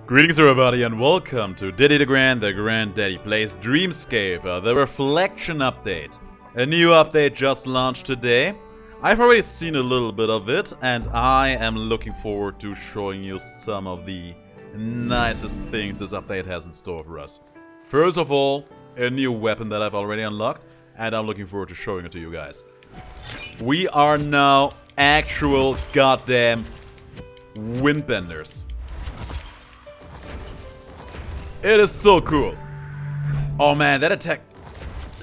Greetings everybody and welcome to DeGrand, the Granddaddy Plays Dreamscaper, the Reflection Update. A new update just launched today. I've already seen a little bit of it and I am looking forward to showing you some of the nicest things this update has in store for us. First of all, a new weapon that I've already unlocked and I'm looking forward to showing it to you guys. We are now actual goddamn windbenders. It is so cool. Oh man, that attack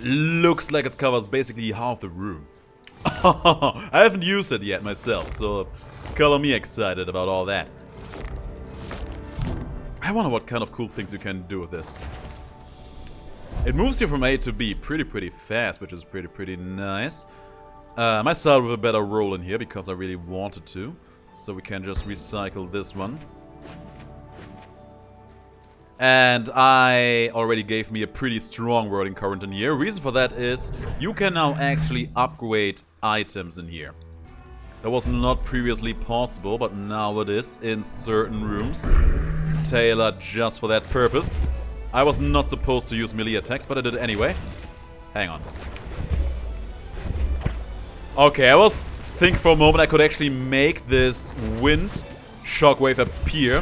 looks like it covers basically half the room. I haven't used it yet myself, so color me excited about all that. I wonder what kind of cool things you can do with this. It moves you from A to B pretty fast, which is pretty nice. I might start with a better roll in here because I really wanted to. So we can just recycle this one. And I already gave me a pretty strong wording current in here. Reason for that is you can now actually upgrade items in here. That was not previously possible, but now it is in certain rooms. Tailored just for that purpose. I was not supposed to use melee attacks, but I did it anyway. Hang on. Okay, I was thinking for a moment I could actually make this wind shockwave appear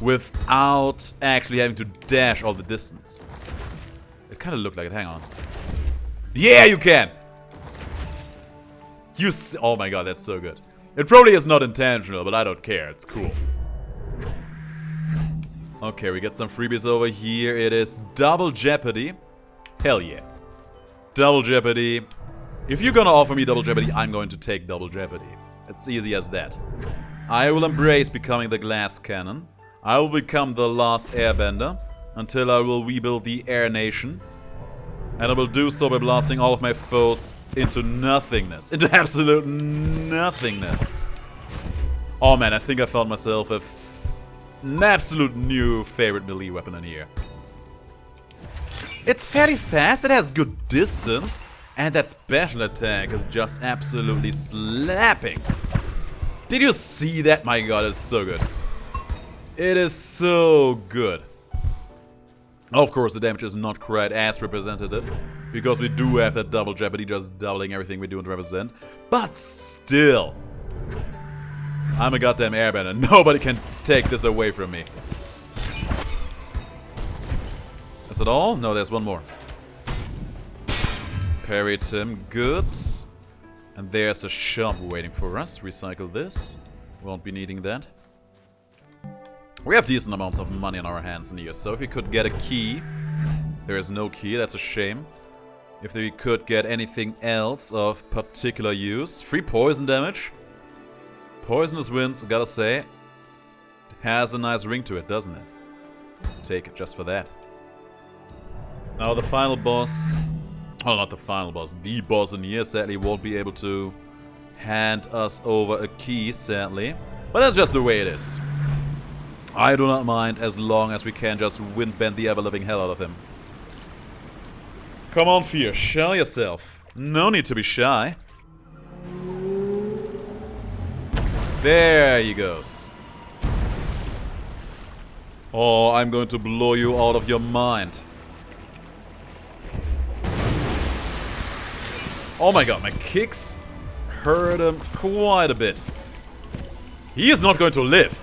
without actually having to dash all the distance. It kind of looked like it. Hang on. Yeah, you can! Oh my god, that's so good. It probably is not intentional, but I don't care. It's cool. Okay, we get some freebies over here. It is double jeopardy. Hell yeah. Double jeopardy. If you're gonna offer me double jeopardy, I'm going to take double jeopardy. It's easy as that. I will embrace becoming the glass cannon. I will become the Last Airbender until I will rebuild the Air Nation. And I will do so by blasting all of my foes into nothingness. Into absolute nothingness. Oh man, I think I found myself an absolute new favorite melee weapon in here. It's fairly fast, it has good distance, and that special attack is just absolutely slapping. Did you see that? My god, it's so good. It is so good. Of course, the damage is not quite as representative, because we do have that double jeopardy, just doubling everything we do and represent. But still, I'm a goddamn airbender. Nobody can take this away from me. Is it all? No, there's one more. Parried him. Good. And there's a shop waiting for us. Recycle this. Won't be needing that. We have decent amounts of money in our hands in here, so if we could get a key... There is no key, that's a shame. If we could get anything else of particular use... Free poison damage. Poisonous winds, gotta say. It has a nice ring to it, doesn't it? Let's take it just for that. Now the final boss... Well, not the final boss. The boss in here sadly won't be able to hand us over a key, sadly. But that's just the way it is. I do not mind as long as we can just windbend the ever-living hell out of him. Come on, Fear, show yourself. No need to be shy. There he goes. Oh, I'm going to blow you out of your mind. Oh my god, my kicks hurt him quite a bit. He is not going to live.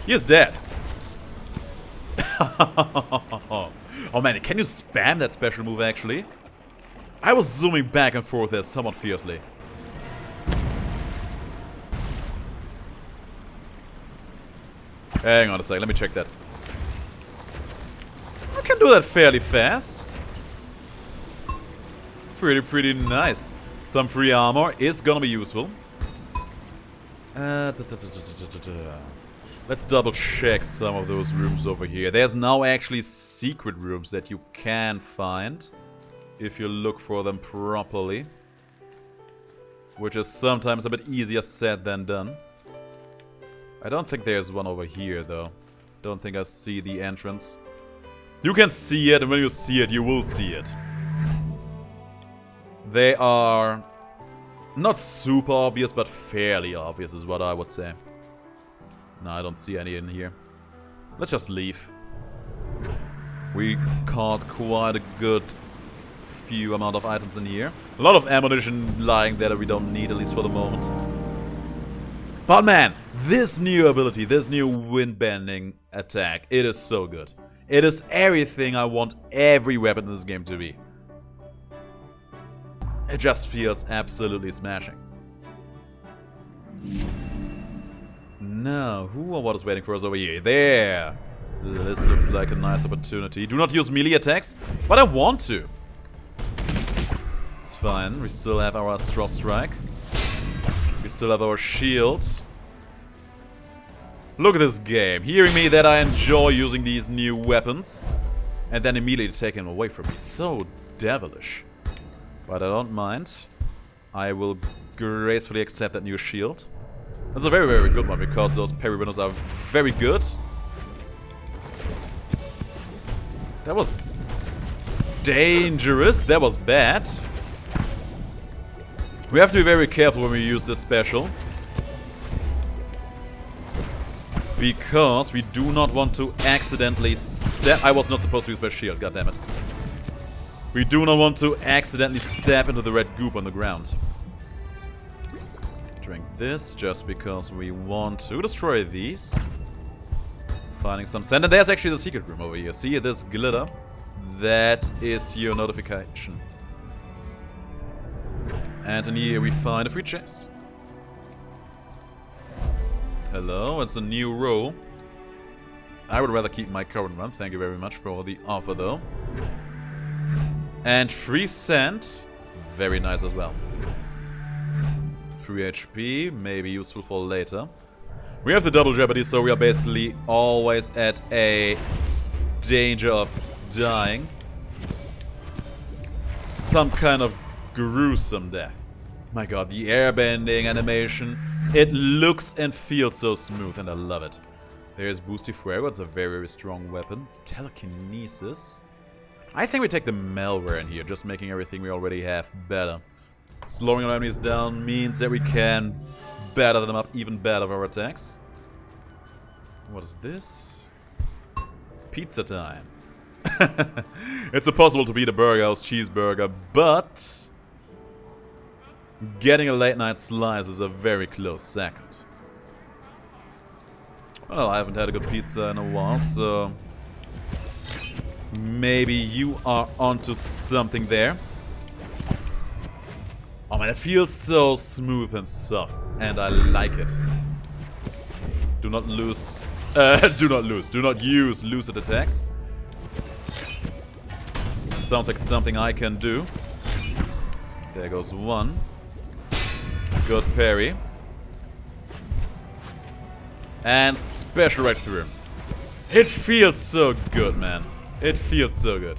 He is dead. Oh man, can you spam that special move actually? I was zooming back and forth there somewhat fiercely. Hang on a sec, let me check that. I can do that fairly fast. It's pretty nice. Some free armor is gonna be useful. Let's double check some of those rooms over here. There's now actually secret rooms that you can find if you look for them properly. Which is sometimes a bit easier said than done. I don't think there's one over here though. Don't think I see the entrance. You can see it, and when you see it, you will see it. They are not super obvious, but fairly obvious is what I would say. No, I don't see any in here. Let's just leave. We caught quite a good few amount of items in here. A lot of ammunition lying there that we don't need, at least for the moment. But man, this new ability, this new wind-bending attack, it is so good. It is everything I want every weapon in this game to be. It just feels absolutely smashing. Now, who or what is waiting for us over here? There! This looks like a nice opportunity. Do not use melee attacks, but I want to. It's fine. We still have our straw strike. We still have our shield. Look at this game. Hearing me that I enjoy using these new weapons. And then immediately taking them away from me. So devilish. But I don't mind. I will gracefully accept that new shield. That's a very, very good one because those parry windows are very good. That was dangerous. That was bad. We have to be very careful when we use this special. Because we do not want to accidentally step... I was not supposed to use my shield, goddammit. We do not want to accidentally step into the red goop on the ground. Drink this just because we want to destroy these. Finding some sand. And there's actually the secret room over here. See this glitter? That is your notification. And in here we find a free chest. Hello, it's a new row. I would rather keep my current one. Thank you very much for the offer though. And free sand. Very nice as well. Free HP. Maybe useful for later. We have the double jeopardy, so we are basically always at a danger of dying. Some kind of gruesome death. My god, the airbending animation. It looks and feels so smooth and I love it. There's Boosty Fuego, it's a very, very strong weapon. Telekinesis. I think we take the malware in here, just making everything we already have better. Slowing our enemies down means that we can batter them up even better with our attacks. What is this? Pizza time. It's impossible to beat a Burger House cheeseburger, but getting a late night slice is a very close second. Well, I haven't had a good pizza in a while, so maybe you are onto something there. Oh man, it feels so smooth and soft, and I like it. Do not lose. Do not use lucid attacks. Sounds like something I can do. There goes one. Good parry. And special right through. It feels so good, man. It feels so good.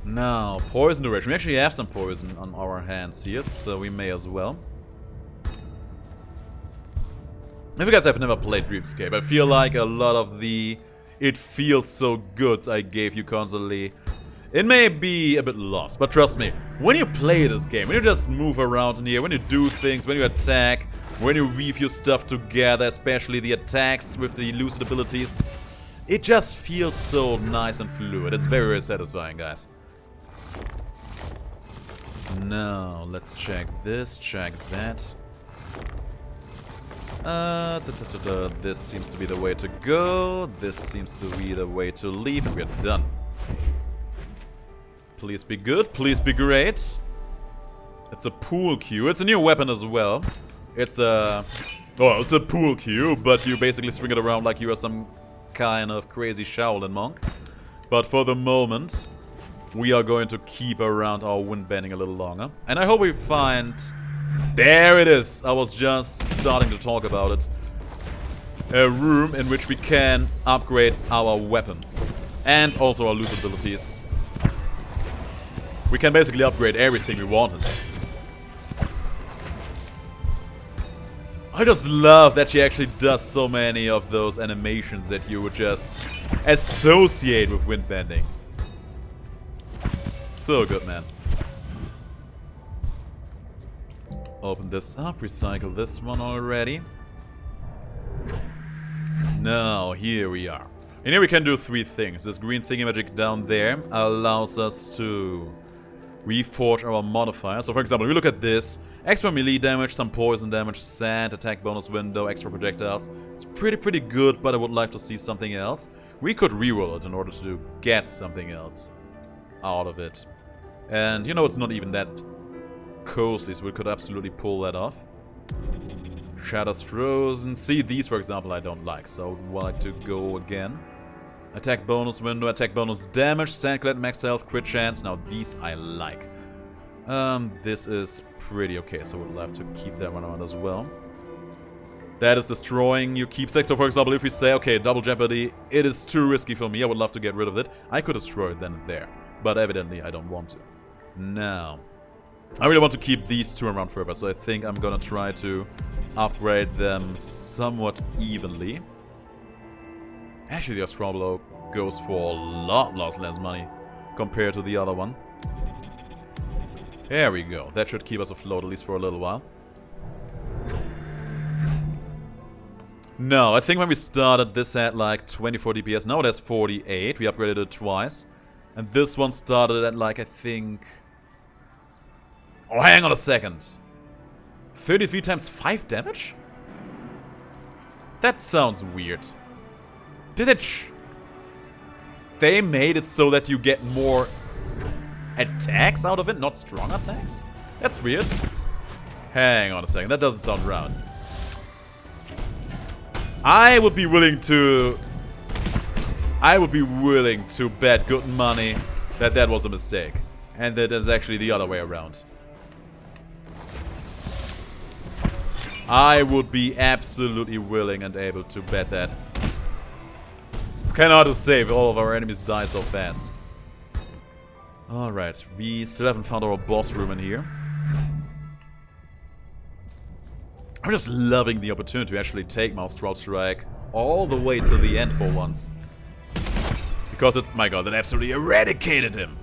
Now, poison duration. We actually have some poison on our hands here, so we may as well. If you guys have never played Dreamscaper, I feel like a lot of the "it feels so good" I gave you constantly, it may be a bit lost, but trust me, when you play this game, when you just move around in here, when you do things, when you attack, when you weave your stuff together, especially the attacks with the lucid abilities, it just feels so nice and fluid. It's very, very satisfying, guys. Now, let's check this, check that. This seems to be the way to go. This seems to be the way to leave, and we're done. Please be good. Please be great. It's a pool cue. It's a new weapon as well. It's a... well, it's a pool cue, but you basically swing it around like you are some kind of crazy Shaolin monk. But for the moment, we are going to keep around our wind bending a little longer. And I hope we find... there it is! I was just starting to talk about it. A room in which we can upgrade our weapons. And also our lucid abilities. We can basically upgrade everything we want in there. I just love that she actually does so many of those animations that you would just associate with wind bending. So good, man. Open this up, recycle this one already. Now, here we are. And here we can do 3 things. This green thingy-magic down there allows us to reforge our modifier. So, for example, we look at this. Extra melee damage, some poison damage, sand, attack bonus window, extra projectiles. It's pretty good, but I would like to see something else. We could reroll it in order to get something else out of it. And, you know, it's not even that costly, so we could absolutely pull that off. Shadows Frozen. See, these, for example, I don't like, so I would like to go again. Attack bonus window, attack bonus damage, Sandclad, max health, crit chance. Now, these I like. This is pretty okay, so we'll have to keep that one around as well. That is destroying your keepsakes. So, for example, if we say, okay, double jeopardy, it is too risky for me, I would love to get rid of it. I could destroy it then and there, but evidently I don't want to. Now, I really want to keep these 2 around forever, so I think I'm gonna try to upgrade them somewhat evenly. Actually, the Astral Blow goes for a lot less money compared to the other one. There we go. That should keep us afloat at least for a little while. No, I think when we started, this had like 24 DPS. Now it has 48. We upgraded it twice. And this one started at like, I think... Oh, hang on a second. 33 times 5 damage? That sounds weird. Did it... They made it so that you get more attacks out of it, not strong attacks? That's weird. Hang on a second, that doesn't sound round. I would be willing to bet good money that that was a mistake. And that is actually the other way around. I would be absolutely willing and able to bet that. It's kind of hard to say if all of our enemies die so fast. Alright, we still haven't found our boss room in here. I'm just loving the opportunity to actually take my Astral Strike all the way to the end for once. Because it's, my god, that absolutely eradicated him.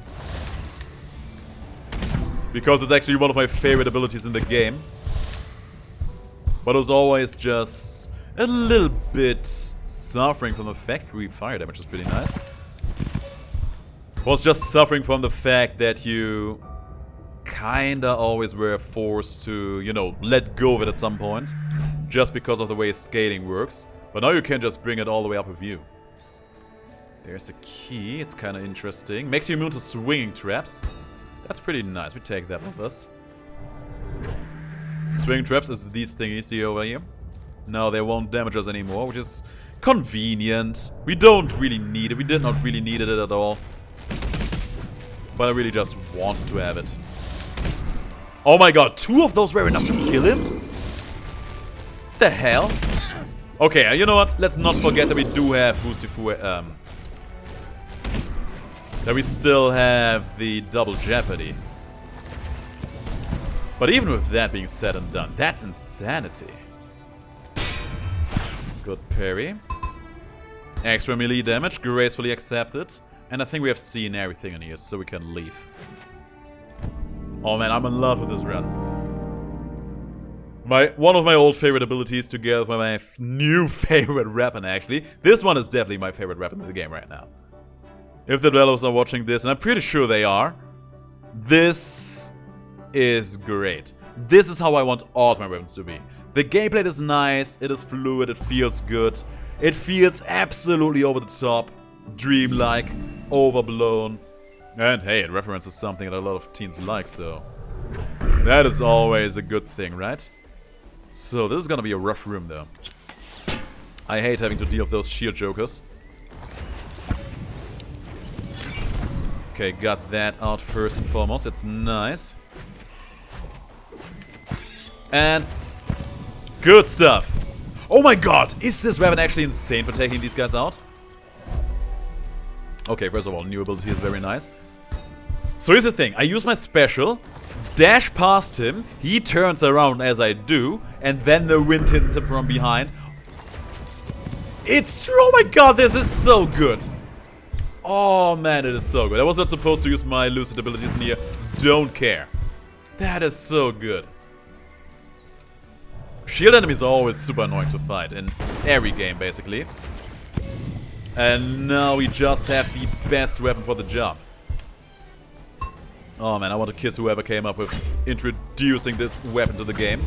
Because it's actually one of my favorite abilities in the game. But it was always just a little bit suffering from the factory fire damage, is pretty nice. Was just suffering from the fact that you kinda always were forced to, you know, let go of it at some point. Just because of the way scaling works. But now you can just bring it all the way up with you. There's a key, it's kinda interesting. Makes you immune to swinging traps. That's pretty nice, we take that with us. Swinging traps is these thingies see over here. No, they won't damage us anymore, which is convenient. We don't really need it, we did not really need it at all. But I really just wanted to have it. Oh my god, 2 of those were enough to kill him? What the hell? Okay, you know what? Let's not forget that we do have that we still have the double jeopardy. But even with that being said and done, that's insanity. Good parry. Extra melee damage, gracefully accepted. And I think we have seen everything in here, so we can leave. Oh man, I'm in love with this run. One of my old favorite abilities together with my new favorite weapon, actually. This one is definitely my favorite weapon in the game right now. If the developers are watching this, and I'm pretty sure they are, this is great. This is how I want all of my weapons to be. The gameplay is nice, it is fluid, it feels good. It feels absolutely over the top, dreamlike, overblown. And hey, it references something that a lot of teens like, so that is always a good thing, right? So this is gonna be a rough room though. I hate having to deal with those shield jokers. Okay, got that out first and foremost, it's nice. And good stuff. Oh my god, is this weapon actually insane for taking these guys out? Okay, first of all, new ability is very nice. So here's the thing, I use my special, dash past him, he turns around as I do, and then the wind hits him from behind. It's true, oh my god, this is so good. Oh man, it is so good. I was not supposed to use my Lucid abilities in here, don't care. That is so good. Shield enemies are always super annoying to fight, in every game basically. And now we just have the best weapon for the job. Oh man, I want to kiss whoever came up with introducing this weapon to the game.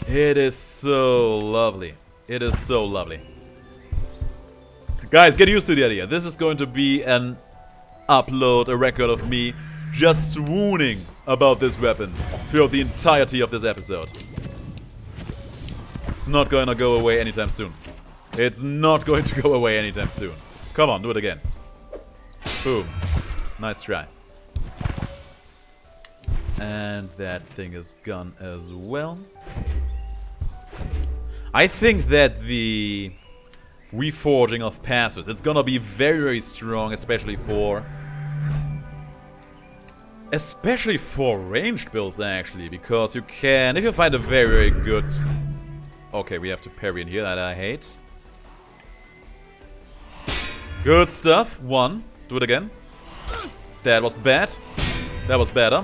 It is so lovely. It is so lovely. Guys, get used to the idea. This is going to be an upload, a record of me just swooning about this weapon throughout the entirety of this episode. It's not going to go away anytime soon. It's not going to go away anytime soon. Come on, do it again. Boom. Nice try. And that thing is gone as well. I think that the reforging of passives, it's gonna be very, very strong, especially for ranged builds, actually, because you can, if you find a very, very good... Okay, we have to parry in here, that I hate. Good stuff. One. Do it again. That was bad. That was better.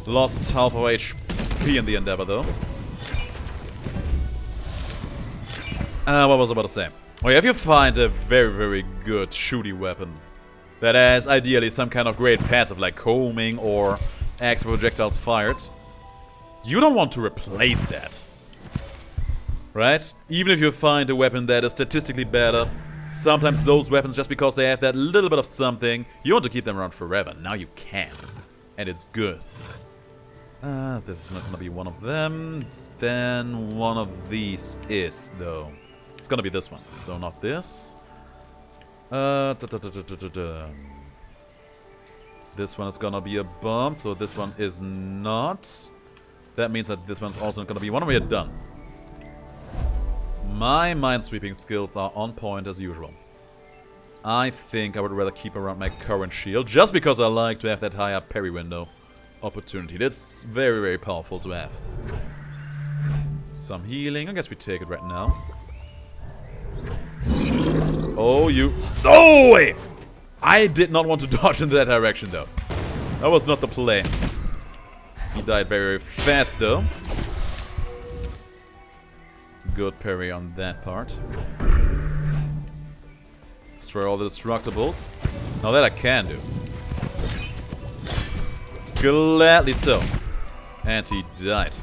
Lost half of HP in the endeavor, though. What was I about to say? Oh yeah, if you find a very, very good shooty weapon that has ideally some kind of great passive like combing or extra projectiles fired, you don't want to replace that. Right? Even if you find a weapon that is statistically better, sometimes those weapons, just because they have that little bit of something, you want to keep them around forever. Now you can. And it's good. This is not going to be one of them. Then one of these is, though. It's going to be this one. So not this. This one is going to be a bomb. So this one is not. That means that this one's also going to be one. We are done. My minesweeping skills are on point as usual. I think I would rather keep around my current shield, just because I like to have that high up parry window opportunity. That's very, very powerful to have. Some healing. I guess we take it right now. Oh, you... Oh, wait! I did not want to dodge in that direction, though. That was not the play. He died very, very fast, though. Good parry on that part. Destroy all the destructibles. Now that I can do. Gladly so. And he died.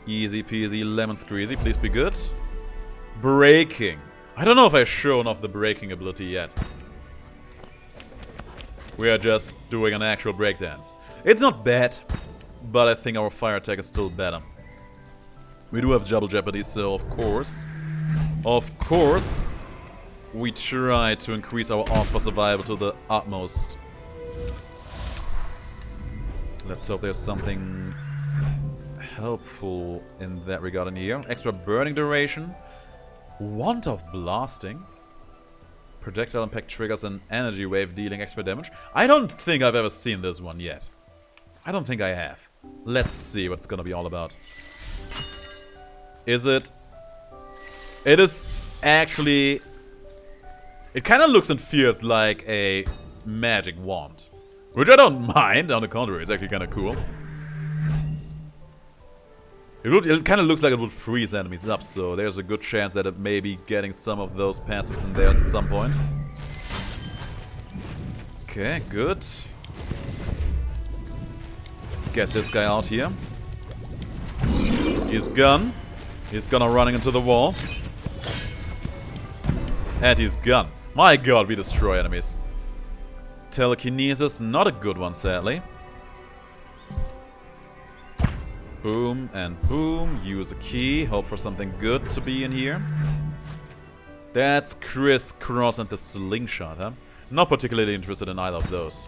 Easy peasy lemon squeezy. Please be good. Breaking. I don't know if I've shown off the breaking ability yet. We are just doing an actual breakdance. It's not bad, but I think our fire attack is still better. We do have double jeopardy, so of course, we try to increase our odds for survival to the utmost. Let's hope there's something helpful in that regard in here. Extra burning duration, want of blasting, projectile impact triggers an energy wave dealing extra damage. I don't think I've ever seen this one yet. I don't think I have. Let's see what it's gonna be all about. Is it? It is actually... It kind of looks and feels like a magic wand. Which I don't mind, on the contrary, it's actually kind of cool. It kind of looks like it would freeze enemies up, so there's a good chance that it may be getting some of those passives in there at some point. Okay, good. Get this guy out here. He's gone. He's gonna running into the wall. And he's gone. My god, we destroy enemies. Telekinesis, not a good one, sadly. Boom and boom. Use a key. Hope for something good to be in here. That's crisscross and the slingshot, huh? Not particularly interested in either of those.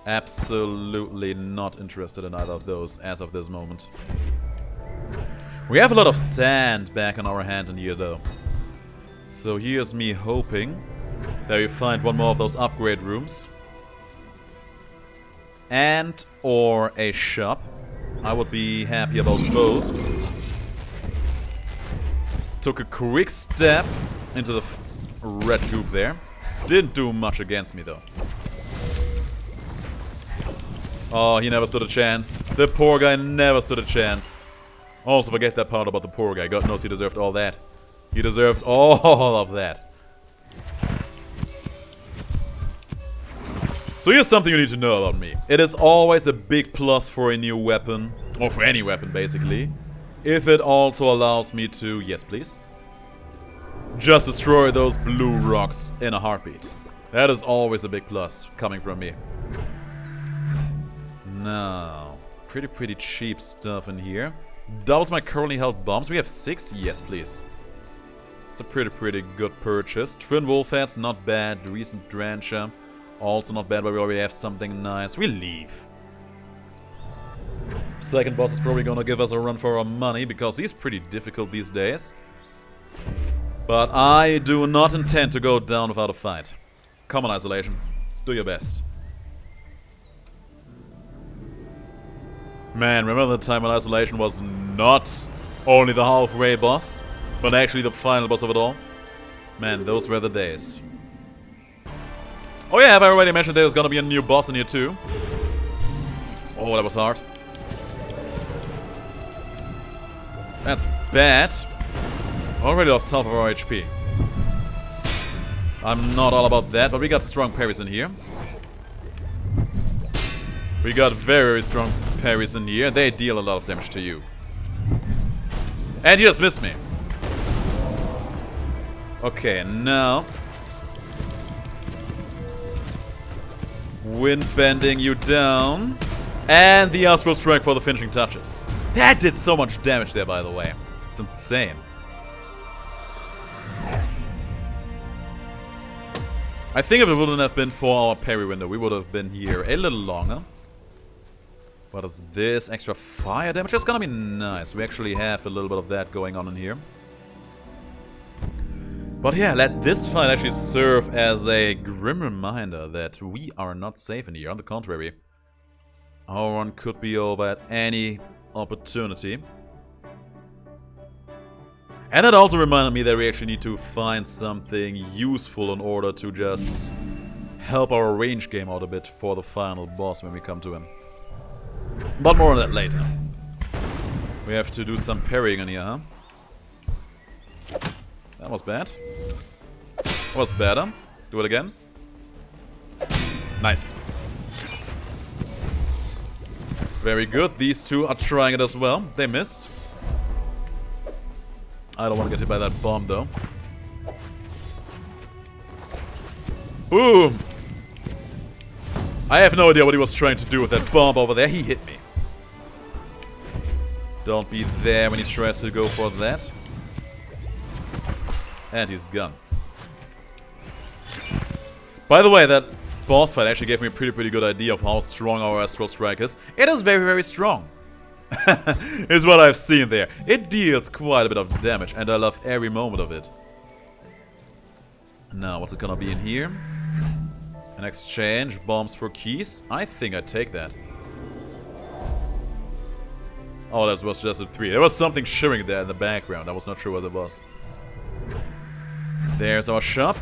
Absolutely not interested in either of those as of this moment. We have a lot of sand back on our hand in here, though. So here's me hoping that we find one more of those upgrade rooms. And or a shop. I would be happy about both. Took a quick step into the red goop there. Didn't do much against me, though. Oh, he never stood a chance. The poor guy never stood a chance. Also, forget that part about the poor guy. God knows he deserved all that. He deserved all of that. So here's something you need to know about me. It is always a big plus for a new weapon, or for any weapon basically, if it also allows me to, yes please, just destroy those blue rocks in a heartbeat. That is always a big plus coming from me. Now, pretty cheap stuff in here. Doubles my currently held bombs. We have 6? Yes please. It's a pretty good purchase. Twin wolf heads, not bad. Recent drencher. Also not bad, but we already have something nice. We leave. Second boss is probably gonna give us a run for our money, because he's pretty difficult these days. But I do not intend to go down without a fight. Come on, Isolation. Do your best. Man, remember the time when Isolation was not only the halfway boss, but actually the final boss of it all? Man, those were the days. Oh yeah, have I already mentioned there's gonna be a new boss in here too? Oh, that was hard. That's bad. Already lost half of our HP. I'm not all about that, but we got strong parries in here. We got very strong parries in here. They deal a lot of damage to you. And you just missed me. Okay, now... wind bending you down. And the Astral Strike for the finishing touches. That did so much damage there, by the way. It's insane. I think if it wouldn't have been for our parry window, we would have been here a little longer. What is this? Extra fire damage? That's gonna be nice. We actually have a little bit of that going on in here. But yeah, let this fight actually serve as a grim reminder that we are not safe in here. On the contrary, our run could be over at any opportunity. And it also reminded me that we actually need to find something useful in order to just help our range game out a bit for the final boss when we come to him. But more on that later. We have to do some parrying in here, huh? That was bad. That was better. Do it again. Nice. Very good. These two are trying it as well. They missed. I don't want to get hit by that bomb, though. Boom! I have no idea what he was trying to do with that bomb over there. He hit me. Don't be there when he tries to go for that. And he's gone. By the way, that boss fight actually gave me a pretty good idea of how strong our Astral Strike is. It is very strong. Is what I've seen there. It deals quite a bit of damage, and I love every moment of it. Now, what's it gonna be in here? An exchange, bombs for keys. I think I take that. Oh, that was just a 3. There was something shimmering there in the background. I was not sure what it was. There's our shop.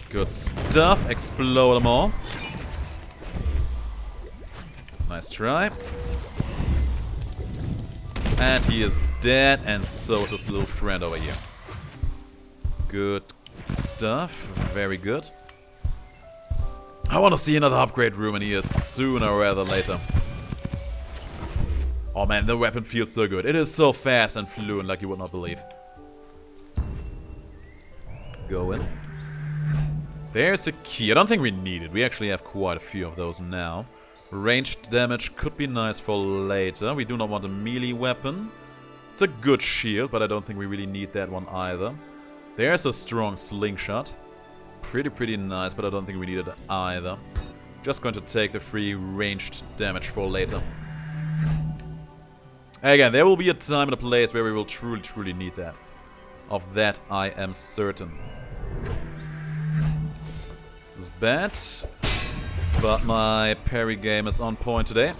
Good stuff. Explode them all. Nice try. And he is dead, and so is his little friend over here. Good stuff. Very good. I want to see another upgrade room in here sooner rather than later. Oh man, the weapon feels so good. It is so fast and fluent like you would not believe. Go in. There's a key. I don't think we need it. We actually have quite a few of those now. Ranged damage could be nice for later. We do not want a melee weapon. It's a good shield, but I don't think we really need that one either. There's a strong slingshot. Pretty nice, but I don't think we need it either. Just going to take the free ranged damage for later. Again, there will be a time and a place where we will truly need that. Of that I am certain. This is bad. But my parry game is on point today.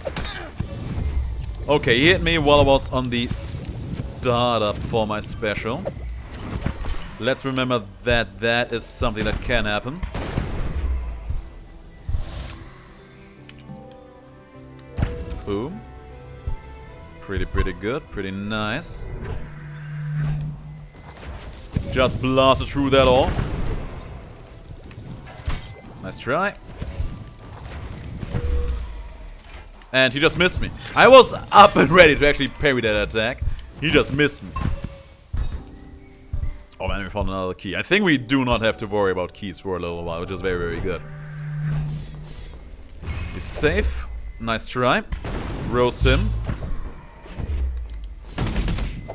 Okay, he hit me while I was on the startup for my special. Let's remember that that is something that can happen. Boom. Pretty good. Pretty nice. Just blasted through that all. Nice try. And he just missed me. I was up and ready to actually parry that attack. He just missed me. Oh man, we found another key. I think we do not have to worry about keys for a little while, which is very good. He's safe. Nice try. Roast him.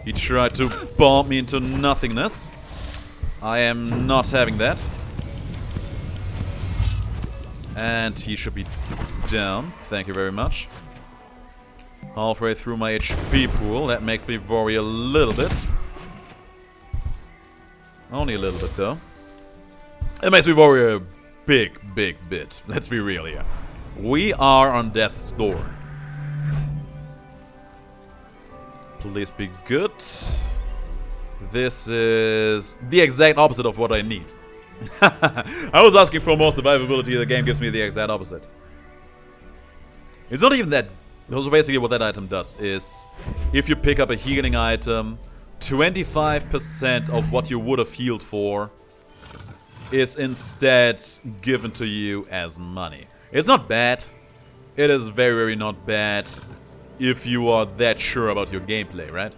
He tried to bomb me into nothingness. I am not having that. And he should be down. Thank you very much. Halfway through my HP pool. That makes me worry a little bit. Only a little bit, though. It makes me worry a big bit. Let's be real here. We are on death's door. Please be good. This is the exact opposite of what I need. I was asking for more survivability. The game gives me the exact opposite. It's not even that. So basically what that item does is, if you pick up a healing item, 25% of what you would have healed for is instead given to you as money. It's not bad. It is very not bad if you are that sure about your gameplay, right?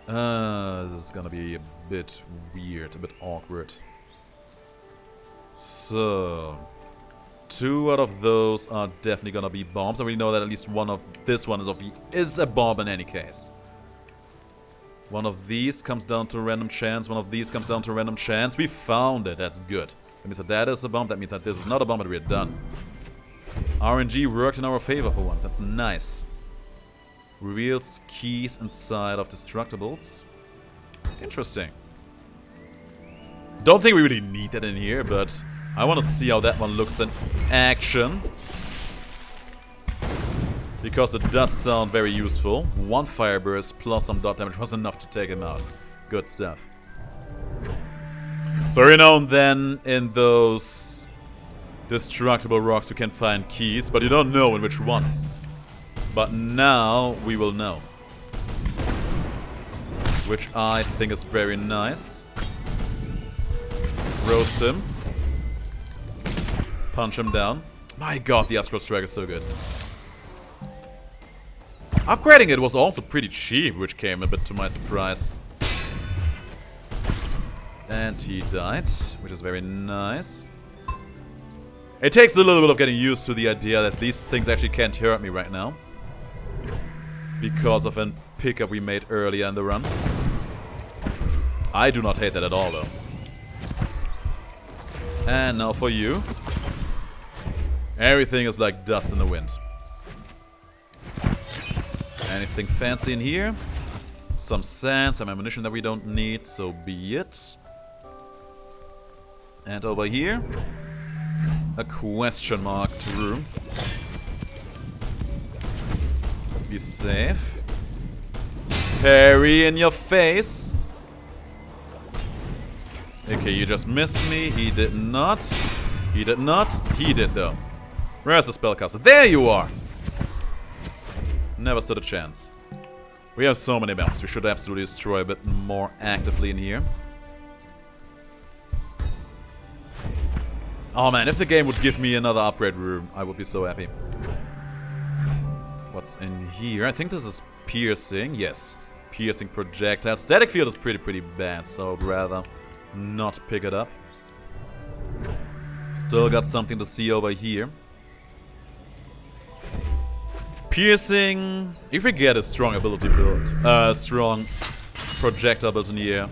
This is gonna be a bit weird, a bit awkward. So, 2 out of those are definitely gonna be bombs, and we know that at least one of this one is a bomb in any case. One of these comes down to random chance, one of these comes down to random chance. We found it, that's good. That means that that is a bomb, that means that this is not a bomb, but we're done. RNG worked in our favor for once, that's nice. Reveals keys inside of destructibles. Interesting. Don't think we really need that in here, but I want to see how that one looks in action. Because it does sound very useful. 1 fire burst plus some dot damage was enough to take him out. Good stuff. So every now and then in those destructible rocks you can find keys, but you don't know in which ones. But now we will know. Which I think is very nice. Roast him. Punch him down. My god, the Astral Strike is so good. Upgrading it was also pretty cheap, which came a bit to my surprise. And he died, which is very nice. It takes a little bit of getting used to the idea that these things actually can't hurt me right now. Because of a pickup we made earlier in the run. I do not hate that at all, though. And now for you. Everything is like dust in the wind. Anything fancy in here? Some sand, some ammunition that we don't need, so be it. And over here, a question marked room. Be safe. Parry in your face. Okay, you just missed me. He did not. He did not. He did though. Where's the spellcaster? There you are! Never stood a chance. We have so many bombs. We should absolutely destroy a bit more actively in here. Oh man, if the game would give me another upgrade room, I would be so happy. What's in here? I think this is piercing. Yes. Piercing projectile. Static field is pretty bad, so I'd rather not pick it up. Still got something to see over here. Piercing. If we get a strong ability build, strong projectile build in the air,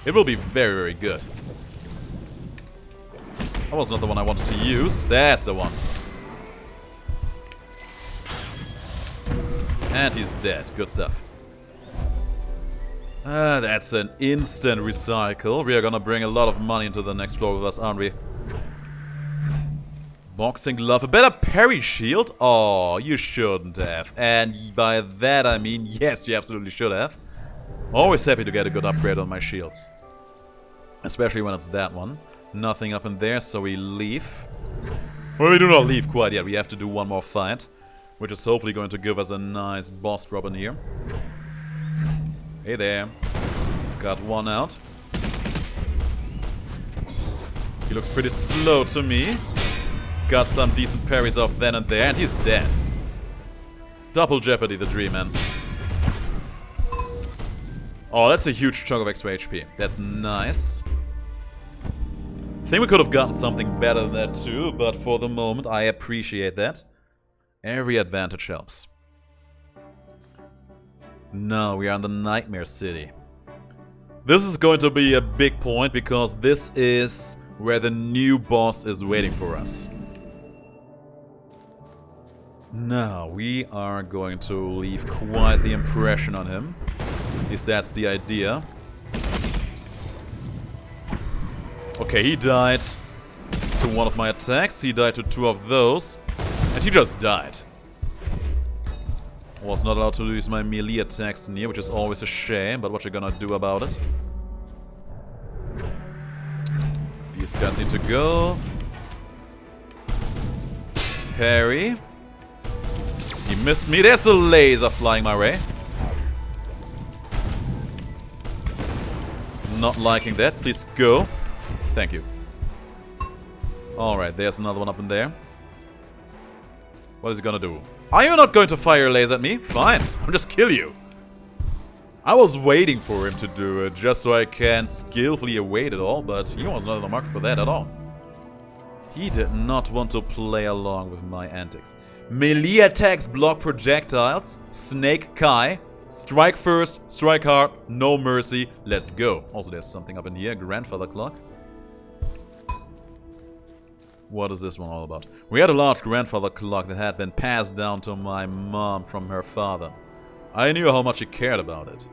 it will be very good. That was not the one I wanted to use. That's the one. And he's dead. Good stuff. That's an instant recycle. We are gonna bring a lot of money into the next floor with us, aren't we? Boxing glove. A better parry shield? Oh, you shouldn't have. And by that I mean, yes, you absolutely should have. Always happy to get a good upgrade on my shields. Especially when it's that one. Nothing up in there, so we leave. Well, we do not leave quite yet. We have to do one more fight. which is hopefully going to give us a nice boss drop in here. Hey there. Got one out. He looks pretty slow to me. Got some decent parries off then and there, and he's dead. Double jeopardy, the Dream Man. Oh, that's a huge chunk of extra HP. That's nice. I think we could have gotten something better than that too, but for the moment I appreciate that. Every advantage helps. Now we are in the Nightmare City. This is going to be a big point because this is where the new boss is waiting for us. Now we are going to leave quite the impression on him. At least that's the idea. Okay, he died to one of my attacks. He died to two of those. And he just died. Was not allowed to use my melee attacks near, which is always a shame, but what you gonna do about it? These guys need to go. Parry. He missed me. There's a laser flying my way. Not liking that. Please go. Thank you. Alright, there's another one up in there. What is he gonna do? Are you not going to fire a laser at me? Fine, I'll just kill you. I was waiting for him to do it, just so I can skillfully evade it all, but he was not in the market for that at all. He did not want to play along with my antics. Melee attacks block projectiles. Snake Kai. Strike first, strike hard, no mercy, let's go. Also, there's something up in here, grandfather clock. What is this one all about? We had a large grandfather clock that had been passed down to my mom from her father. I knew how much she cared about it.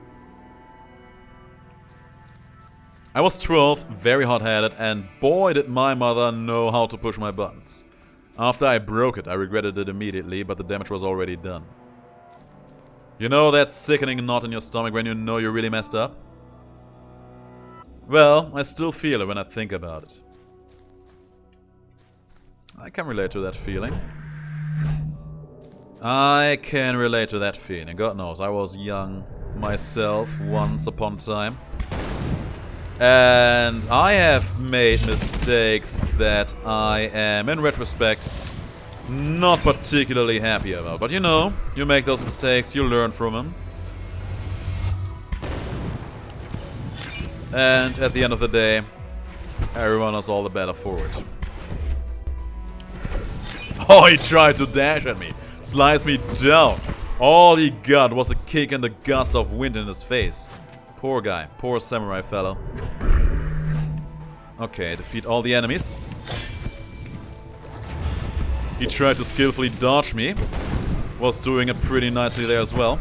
I was 12, very hot-headed, and boy did my mother know how to push my buttons. After I broke it, I regretted it immediately, but the damage was already done. You know that sickening knot in your stomach when you know you really messed up? Well, I still feel it when I think about it. I can relate to that feeling. I can relate to that feeling. God knows, I was young myself once upon a time. And I have made mistakes that I am, in retrospect, not particularly happy about. But you know, you make those mistakes, you learn from them. And at the end of the day, everyone is all the better for it. Oh, he tried to dash at me. Slice me down. All he got was a kick and a gust of wind in his face. Poor guy. Poor samurai fellow. Okay, defeat all the enemies. He tried to skillfully dodge me. Was doing it pretty nicely there as well.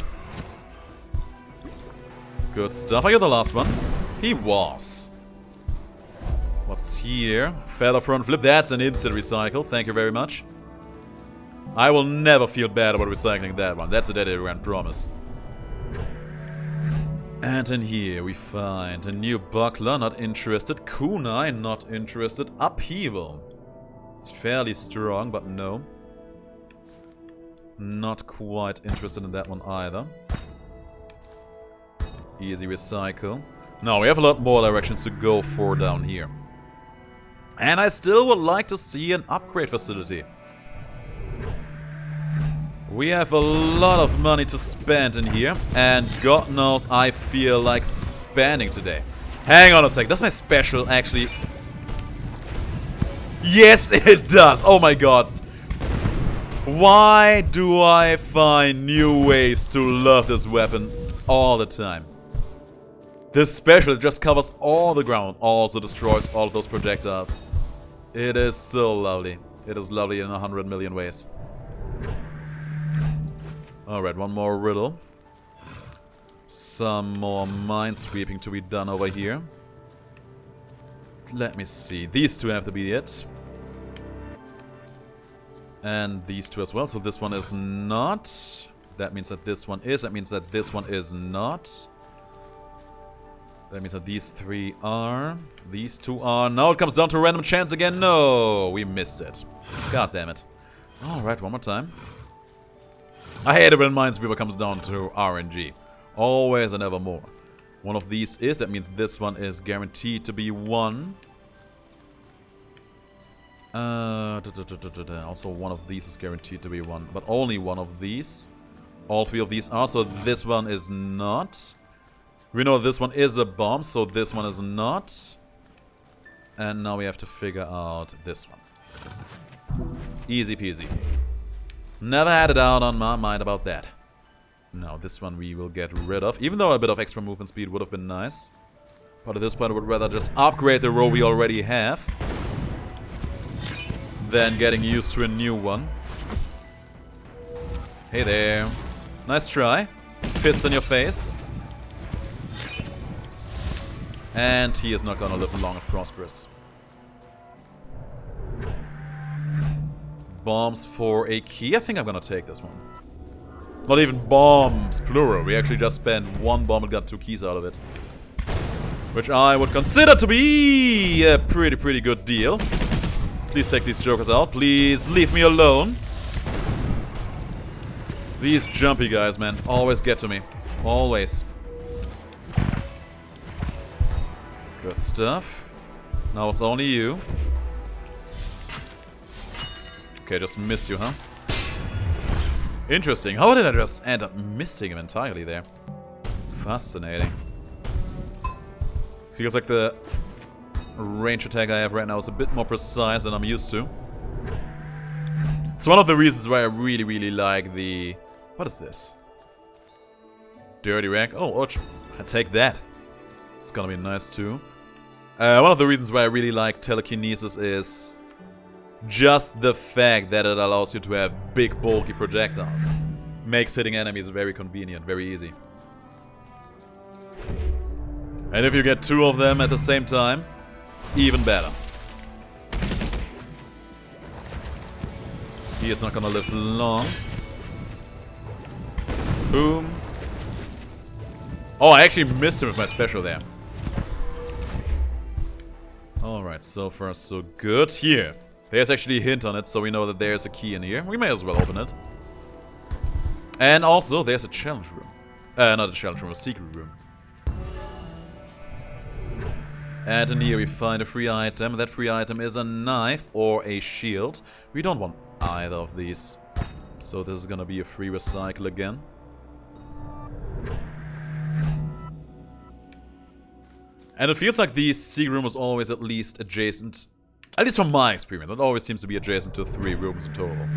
Good stuff. Are you the last one? He was. What's here? Feather front flip. That's an instant recycle. Thank you very much. I will never feel bad about recycling that one. That's a DeGrand promise. And in here we find a new buckler, not interested. Kunai, not interested. Upheaval. It's fairly strong, but no. Not quite interested in that one either. Easy recycle. Now we have a lot more directions to go for down here. And I still would like to see an upgrade facility. We have a lot of money to spend in here, and God knows I feel like spending today. Hang on a sec, does my special actually... Yes, it does! Oh my god. Why do I find new ways to love this weapon all the time? This special just covers all the ground, also destroys all of those projectiles. It is so lovely. It is lovely in 100 million ways. Alright, one more riddle. Some more minesweeping to be done over here. Let me see. These two have to be it. And these two as well. So this one is not. That means that this one is. That means that this one is not. That means that these three are. These two are. Now it comes down to random chance again. No, we missed it. God damn it. Alright, one more time. I hate it when Minesweeper comes down to RNG. Always and ever more. One of these is, that means this one is guaranteed to be one. Also one of these is guaranteed to be one, but only one of these. All three of these are, so this one is not. We know this one is a bomb, so this one is not. And now we have to figure out this one. Easy peasy. Never had it out on my mind about that. Now this one we will get rid of, even though a bit of extra movement speed would have been nice. But at this point I would rather just upgrade the row we already have than getting used to a new one. Hey there. Nice try. Fist in your face. And he is not gonna live long and prosperous. Bombs for a key. I think I'm gonna take this one. Not even bombs, plural. We actually just spent one bomb and got 2 keys out of it. Which I would consider to be a pretty good deal. Please take these jokers out. Please leave me alone. These jumpy guys, man, always get to me. Always. Good stuff. Now it's only you. Okay, just missed you, huh? Interesting. How did I just end up missing him entirely there? Fascinating. Feels like the range attack I have right now is a bit more precise than I'm used to. It's one of the reasons why I really like the... What is this? Dirty rag? Oh, urchins. I take that. It's gonna be nice too. One of the reasons why I really like telekinesis is just the fact that it allows you to have big, bulky projectiles. Makes hitting enemies very convenient, very easy. And if you get 2 of them at the same time, even better. He is not gonna live long. Boom. Oh, I actually missed him with my special there. Alright, so far so good. Here. There's actually a hint on it, so we know that there's a key in here. We may as well open it. And also, there's a challenge room. Not a challenge room, a secret room. And in here we find a free item. That free item is a knife or a shield. We don't want either of these. So this is gonna be a free recycle again. And it feels like the secret room was always at least adjacent. At least from my experience, it always seems to be adjacent to 3 rooms in total.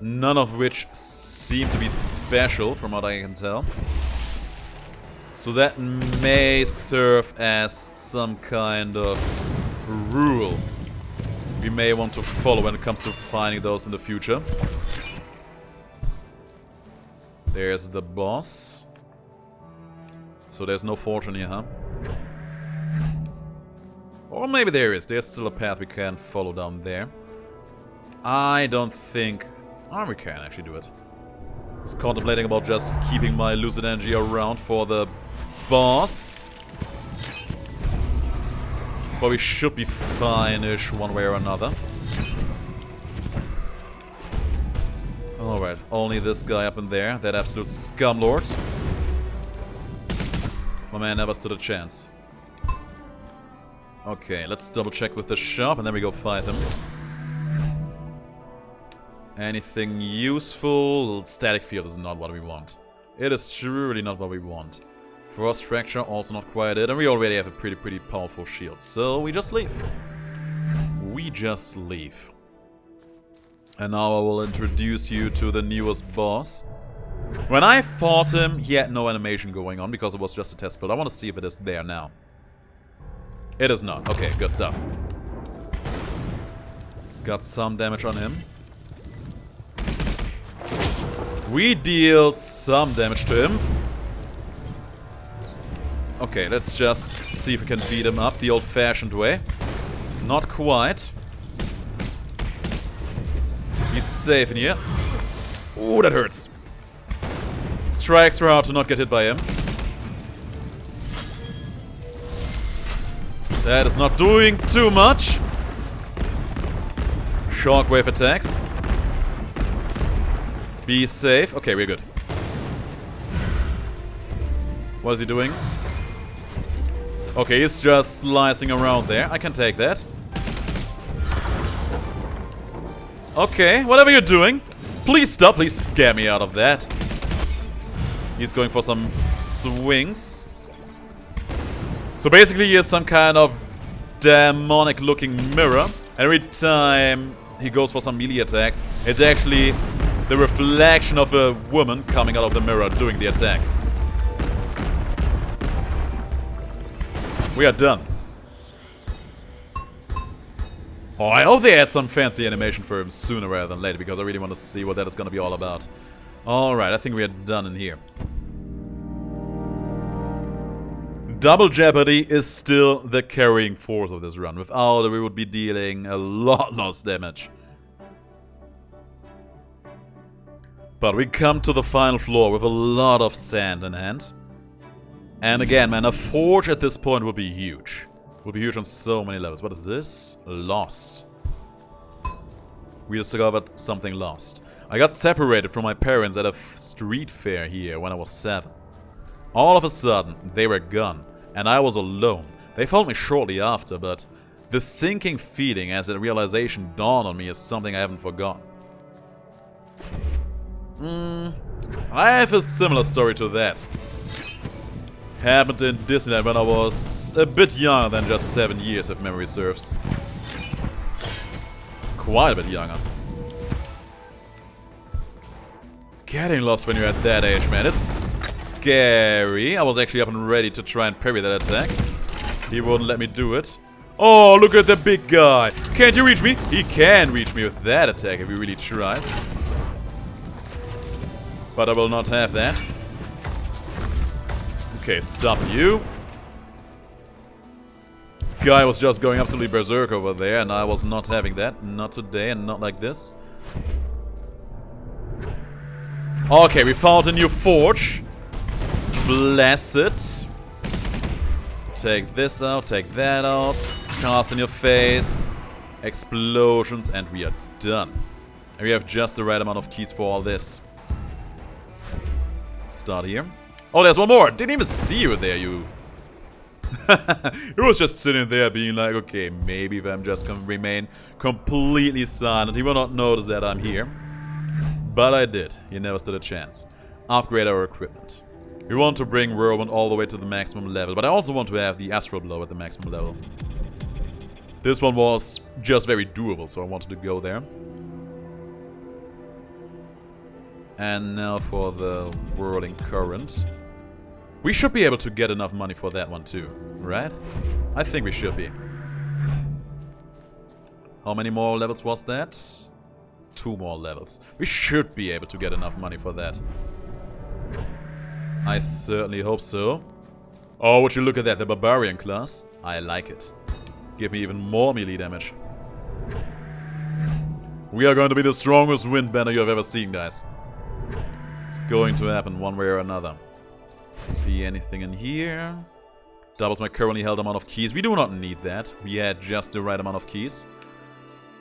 None of which seem to be special, from what I can tell. So that may serve as some kind of rule we may want to follow when it comes to finding those in the future. There's the boss. So there's no fortune here, huh? Or maybe there is. There's still a path we can follow down there. I don't think... Oh, we can actually do it. I was contemplating about just keeping my Lucid energy around for the boss. But we should be fine-ish one way or another. Alright, only this guy up in there. That absolute scumlord. My man never stood a chance. Okay, let's double check with the shop and then we go fight him. Anything useful? Static field is not what we want. It is truly not what we want. Frost fracture, also not quite it. And we already have a pretty powerful shield. So we just leave. We just leave. And now I will introduce you to the newest boss. When I fought him, he had no animation going on because it was just a test build. I want to see if it is there now. It is not. Okay, good stuff. Got some damage on him. We deal some damage to him. Okay, let's just see if we can beat him up the old-fashioned way. Not quite. He's safe in here. Ooh, that hurts. Let's try extra hard to not get hit by him. That is not doing too much. Shockwave attacks. Be safe. Okay, we're good. What is he doing? Okay, he's just slicing around there. I can take that. Okay, whatever you're doing. Please stop. Please get me out of that. He's going for some swings. So basically he has some kind of demonic looking mirror. Every time he goes for some melee attacks, it's actually the reflection of a woman coming out of the mirror doing the attack. We are done. Oh, I hope they add some fancy animation for him sooner rather than later, because I really want to see what that is going to be all about. Alright, I think we are done in here. Double Jeopardy is still the carrying force of this run. Without it, we would be dealing a lot less damage. But we come to the final floor with a lot of sand in hand. And again, man, a forge at this point would be huge. Would be huge on so many levels. What is this? Lost. We discovered something lost. I got separated from my parents at a street fair here when I was 7. All of a sudden, they were gone. And I was alone. They found me shortly after, but the sinking feeling as the realization dawned on me is something I haven't forgotten. I have a similar story to that. Happened in Disneyland when I was a bit younger than just 7 years, if memory serves. Quite a bit younger. Getting lost when you're at that age, man, it's scary. I was actually up and ready to try and parry that attack. He wouldn't let me do it. Oh, look at the big guy. Can't you reach me? He can reach me with that attack if he really tries. But I will not have that. Okay, stop you. Guy was just going absolutely berserk over there, and I was not having that. Not today, and not like this. Okay, we found a new forge. Bless it. Take this out, take that out. Cast in your face. Explosions, and we are done. And we have just the right amount of keys for all this. Start here. Oh, there's one more! Didn't even see you there, you... He was just sitting there being like, okay, maybe if I'm just gonna remain completely silent, he will not notice that I'm here. But I did. He never stood a chance. Upgrade our equipment. We want to bring Whirlwind all the way to the maximum level, but I also want to have the Astral Blow at the maximum level. This one was just very doable, so I wanted to go there. And now for the Whirling Current. We should be able to get enough money for that one too, right? I think we should be. How many more levels was that? 2 more levels. We should be able to get enough money for that. I certainly hope so. Oh, would you look at that, the Barbarian class? I like it. Give me even more melee damage. We are going to be the strongest windbender you have ever seen, guys. It's going to happen one way or another. See anything in here? Doubles my currently held amount of keys. We do not need that. We had just the right amount of keys.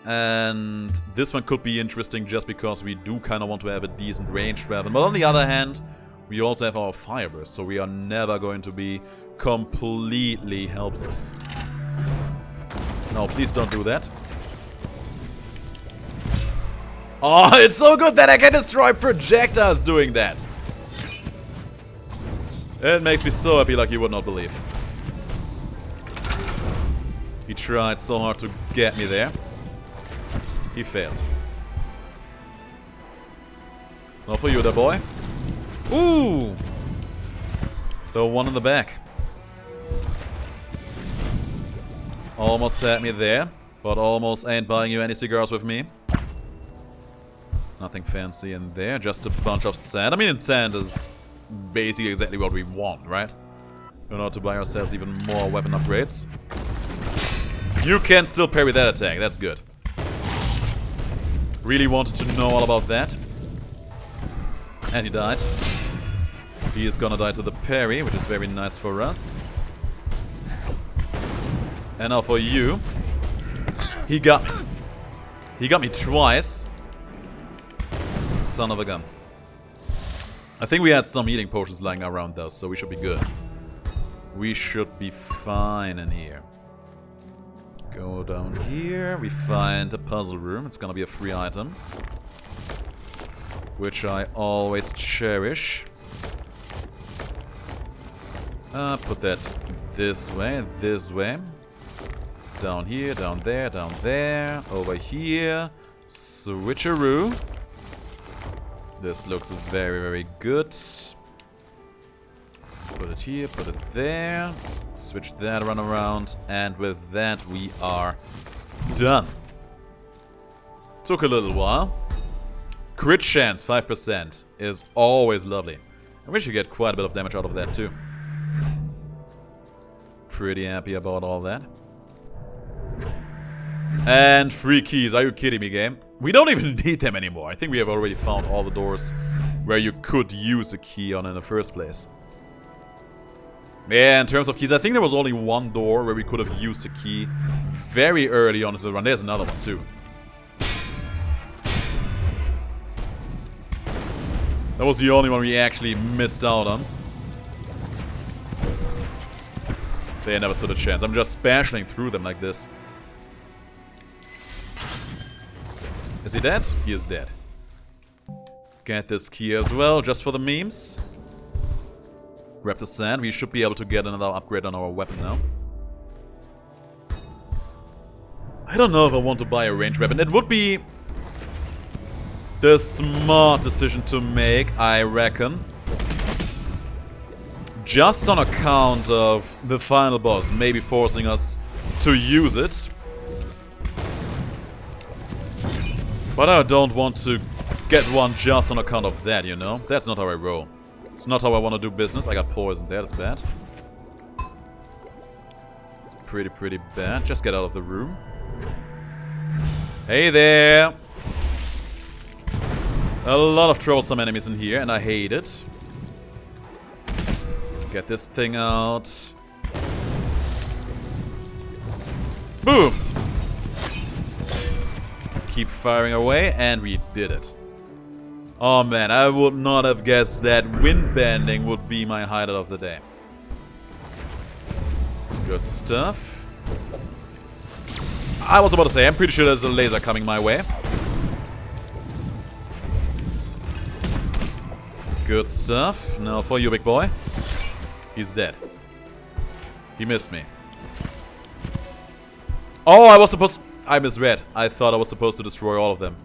And this one could be interesting just because we do kind of want to have a decent range weapon. But on the other hand, we also have our Fireburst, so we are never going to be completely helpless. No, please don't do that. Oh, it's so good that I can destroy projectiles doing that. It makes me so happy like you would not believe. He tried so hard to get me there. He failed. Not for you, there, boy. Ooh! The one in the back. Almost had me there, but almost ain't buying you any cigars with me. Nothing fancy in there, just a bunch of sand. I mean, sand is basically exactly what we want, right? In order to buy ourselves even more weapon upgrades. You can still parry that attack, that's good. Really wanted to know all about that. And he died. He is gonna die to the parry, which is very nice for us. And now for you. He got me. He got me twice. son of a gun. I think we had some healing potions lying around though, so we should be good. We should be fine in here. Go down here. We find a puzzle room. It's gonna be a free item, which I always cherish. Put that this way, down here, down there, over here. Switcheroo. This looks very, very good. Put it here, put it there. Switch that run around, and with that we are done. Took a little while. Crit chance 5% is always lovely. I wish you get quite a bit of damage out of that too. Pretty happy about all that. And free keys. Are you kidding me, game? We don't even need them anymore. I think we have already found all the doors where you could use a key on in the first place. Yeah, in terms of keys, I think there was only one door where we could have used a key very early on in the run. There's another one too. That was the only one we actually missed out on. They never stood a chance. I'm just spashing through them like this. Is he dead? He is dead. Get this key as well, just for the memes. Grab the sand. We should be able to get another upgrade on our weapon now. I don't know if I want to buy a ranged weapon. It would be the smart decision to make, I reckon. Just on account of the final boss maybe forcing us to use it. But I don't want to get one just on account of that, you know? That's not how I roll. It's not how I want to do business. I got poisoned there, that's bad. It's pretty bad. Just get out of the room. Hey there! A lot of troublesome enemies in here, and I hate it. Get this thing out. Boom! Keep firing away, and we did it. Oh man, I would not have guessed that wind bending would be my highlight of the day. Good stuff. I was about to say, I'm pretty sure there's a laser coming my way. Good stuff. Now for you, big boy. He's dead. He missed me. Oh, I was supposed to... I misread. I thought I was supposed to destroy all of them.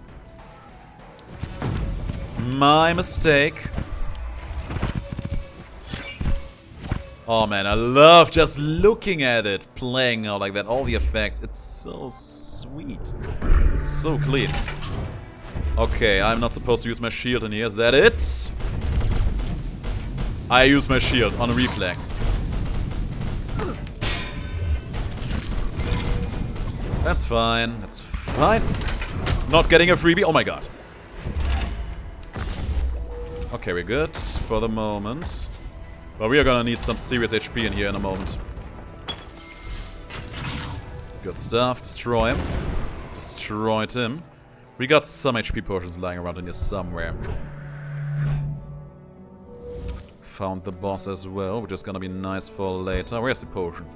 My mistake. Oh man, I love just looking at it, playing out like that. All the effects. It's so sweet. So clean. Okay, I'm not supposed to use my shield in here. Is that it? I use my shield on a reflex. That's fine. That's fine. Not getting a freebie. Oh my god. Okay, we're good for the moment. But we are gonna need some serious HP in here in a moment. Good stuff. Destroy him. Destroyed him. We got some HP potions lying around in here somewhere. Found the boss as well, which is gonna be nice for later. Where's the potion?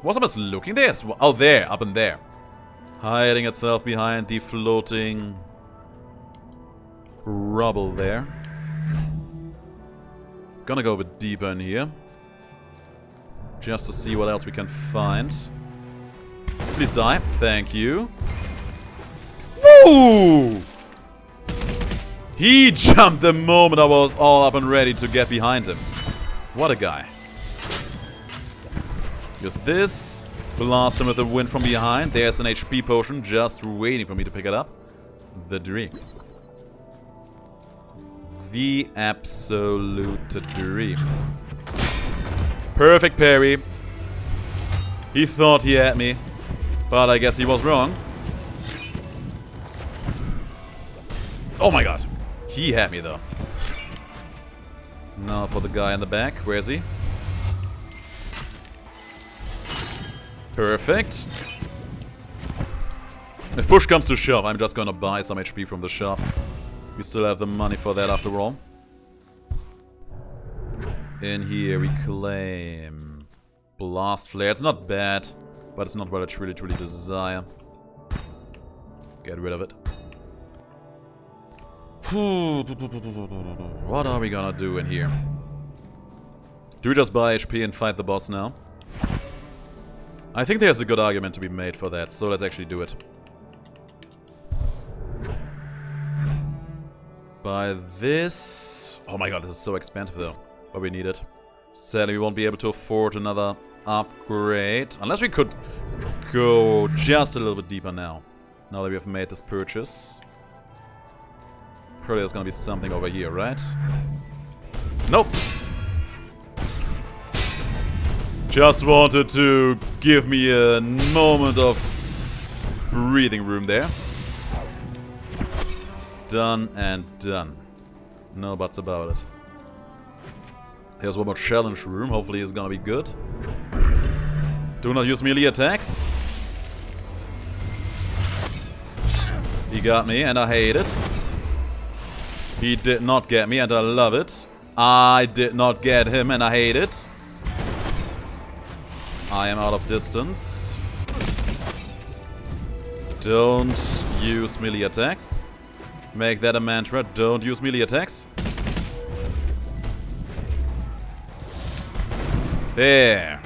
Was I just looking? There's... Oh, there. Up in there. Hiding itself behind the floating rubble there. Gonna go a bit deeper in here. Just to see what else we can find. Please die. Thank you. Woo! He jumped the moment I was all up and ready to get behind him. What a guy. Use this. Blast him with the wind from behind. There's an HP potion just waiting for me to pick it up. The dream. The absolute dream. Perfect parry. He thought he had me, but I guess he was wrong. Oh my god. He had me though. Now for the guy in the back. Where is he? Perfect. If push comes to shove, I'm just gonna buy some HP from the shop. We still have the money for that after all. In here we claim Blast Flare. It's not bad, but it's not what I truly desire. Get rid of it. What are we gonna do in here? Do we just buy HP and fight the boss now? I think there's a good argument to be made for that, so let's actually do it. Buy this... Oh my god, this is so expensive though. But we need it. Sadly, we won't be able to afford another upgrade. Unless we could go just a little bit deeper now. Now that we have made this purchase. Probably there's gonna be something over here, right? Nope! Just wanted to give me a moment of breathing room there. Done and done. No buts about it. Here's one more challenge room. Hopefully it's gonna be good. Do not use melee attacks. He got me and I hate it. He did not get me and I love it. I did not get him and I hate it. I am out of distance. Don't use melee attacks. Make that a mantra. Don't use melee attacks. There.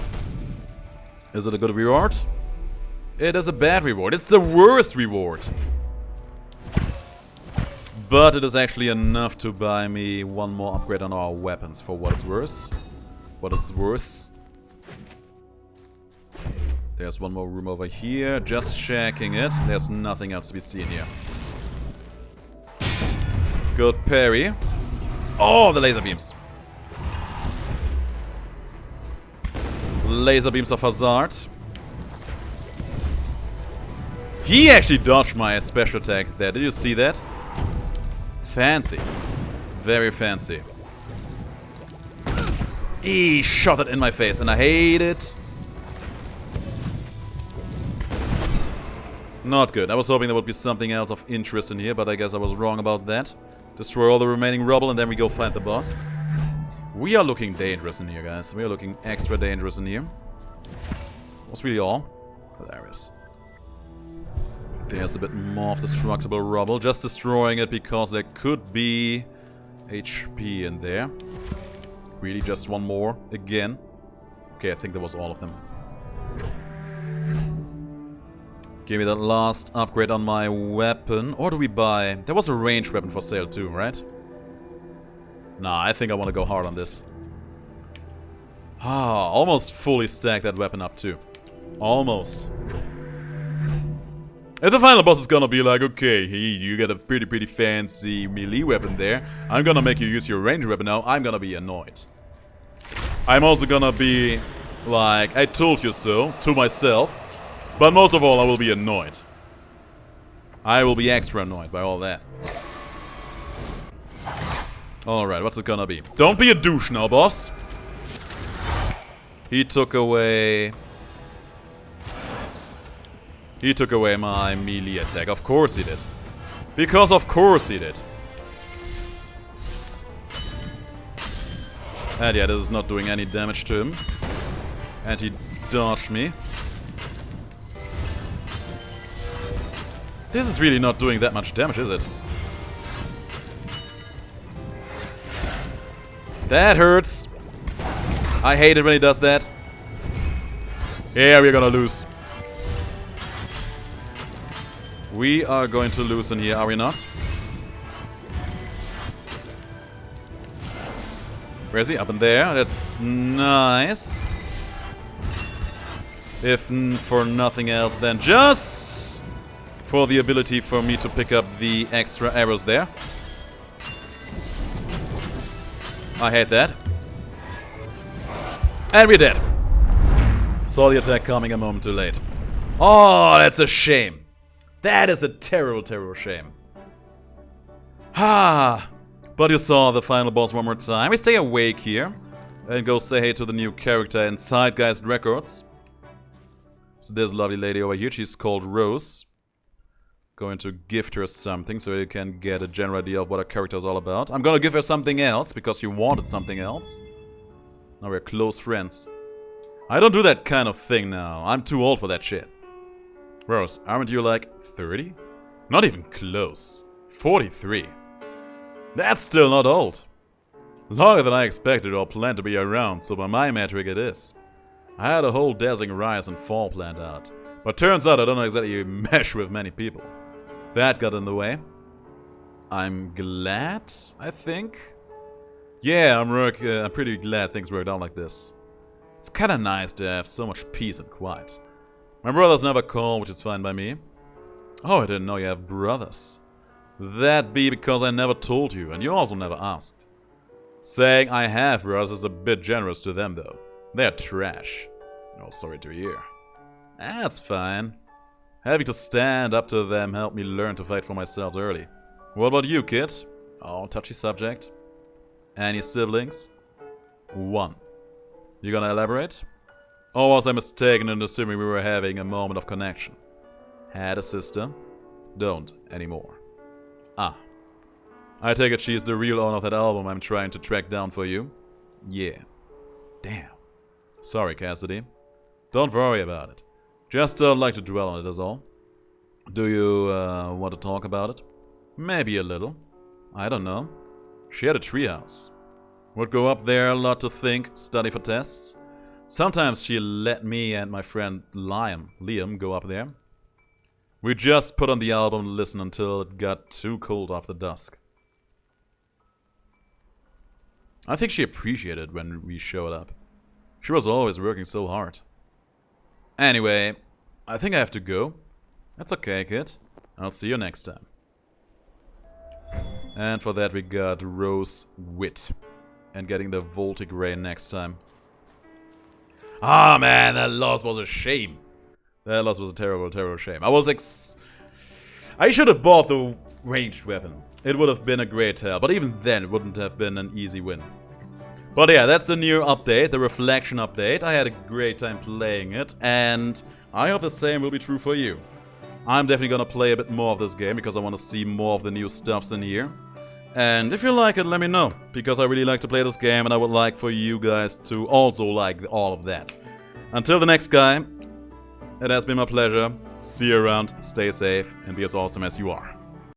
Is it a good reward? It is a bad reward. It's the worst reward. But it is actually enough to buy me one more upgrade on our weapons for what it's worth. What it's worth. There's one more room over here. Just checking it. There's nothing else to be seen here. Good parry. Oh, the laser beams. Laser beams of hazard. He actually dodged my special attack there. Did you see that? Fancy. Very fancy. He shot it in my face and I hate it. Not good. I was hoping there would be something else of interest in here, but I guess I was wrong about that. Destroy all the remaining rubble and then we go fight the boss. We are looking dangerous in here, guys. We are looking extra dangerous in here. That's really all. Hilarious. There's a bit more of destructible rubble. Just destroying it because there could be HP in there. Really, just one more again. Okay, I think that was all of them. Give me that last upgrade on my weapon. Or do we buy... There was a ranged weapon for sale too, right? Nah, I think I want to go hard on this. Ah, almost fully stacked that weapon up too. Almost. If the final boss is gonna be like, okay, you got a pretty fancy melee weapon there. I'm gonna make you use your ranged weapon now. I'm gonna be annoyed. I'm also gonna be like, I told you so, to myself. But most of all, I will be annoyed. I will be extra annoyed by all that. Alright, what's it gonna be? Don't be a douche now, boss. He took away... He took away my melee attack. Of course he did. Because of course he did. And yeah, this is not doing any damage to him. And he dodged me. This is really not doing that much damage, is it? That hurts. I hate it when he does that. Yeah, we're gonna lose. We are going to lose in here, are we not? Where is he? Up in there. That's nice. If for nothing else, then just for the ability for me to pick up the extra arrows there. I hate that. And we're dead. Saw the attack coming a moment too late. Oh, that's a shame. That is a terrible shame. Ah, but you saw the final boss one more time. We stay awake here and go say hey to the new character in Zeitgeist Records. So there's a lovely lady over here. She's called Rose. Going to gift her something so you can get a general idea of what her character is all about. I'm gonna give her something else because you wanted something else. Now we're close friends. I don't do that kind of thing now. I'm too old for that shit. Rose, aren't you like 30? Not even close. 43. That's still not old. Longer than I expected or planned to be around, so by my metric it is. I had a whole dazzling rise and fall planned out. But turns out I don't exactly mesh with many people. That got in the way. I'm glad, I think. Yeah, I'm pretty glad things worked out like this. It's kinda nice to have so much peace and quiet. My brothers never call, which is fine by me. Oh, I didn't know you have brothers. That be because I never told you, and you also never asked. Saying I have brothers is a bit generous to them, though. They're trash. Oh, sorry to hear. That's fine. Having to stand up to them helped me learn to fight for myself early. What about you, kid? Oh, touchy subject. Any siblings? 1. You gonna elaborate? Or was I mistaken in assuming we were having a moment of connection? Had a sister? Don't anymore. Ah. I take it she's the real owner of that album I'm trying to track down for you? Yeah. Damn. Sorry, Cassidy. Don't worry about it. Just don't like to dwell on it, is all. Do you want to talk about it? Maybe a little. I don't know. She had a treehouse. Would go up there a lot to think, study for tests. Sometimes she let me and my friend Liam go up there. We just put on the album and listened until it got too cold after dusk. I think she appreciated when we showed up. She was always working so hard. Anyway, I think I have to go. That's okay, kid. I'll see you next time. And for that we got Rose Wit. And getting the Voltic Ray next time. Ah, man, that loss was a shame. That loss was a terrible, terrible shame. I should have bought the ranged weapon. It would have been a great help, but even then it wouldn't have been an easy win. But yeah, that's the new update, the Reflection update. I had a great time playing it, and I hope the same will be true for you. I'm definitely gonna play a bit more of this game, because I want to see more of the new stuffs in here. And if you like it, let me know, because I really like to play this game, and I would like for you guys to also like all of that. Until the next guy, it has been my pleasure. See you around, stay safe, and be as awesome as you are.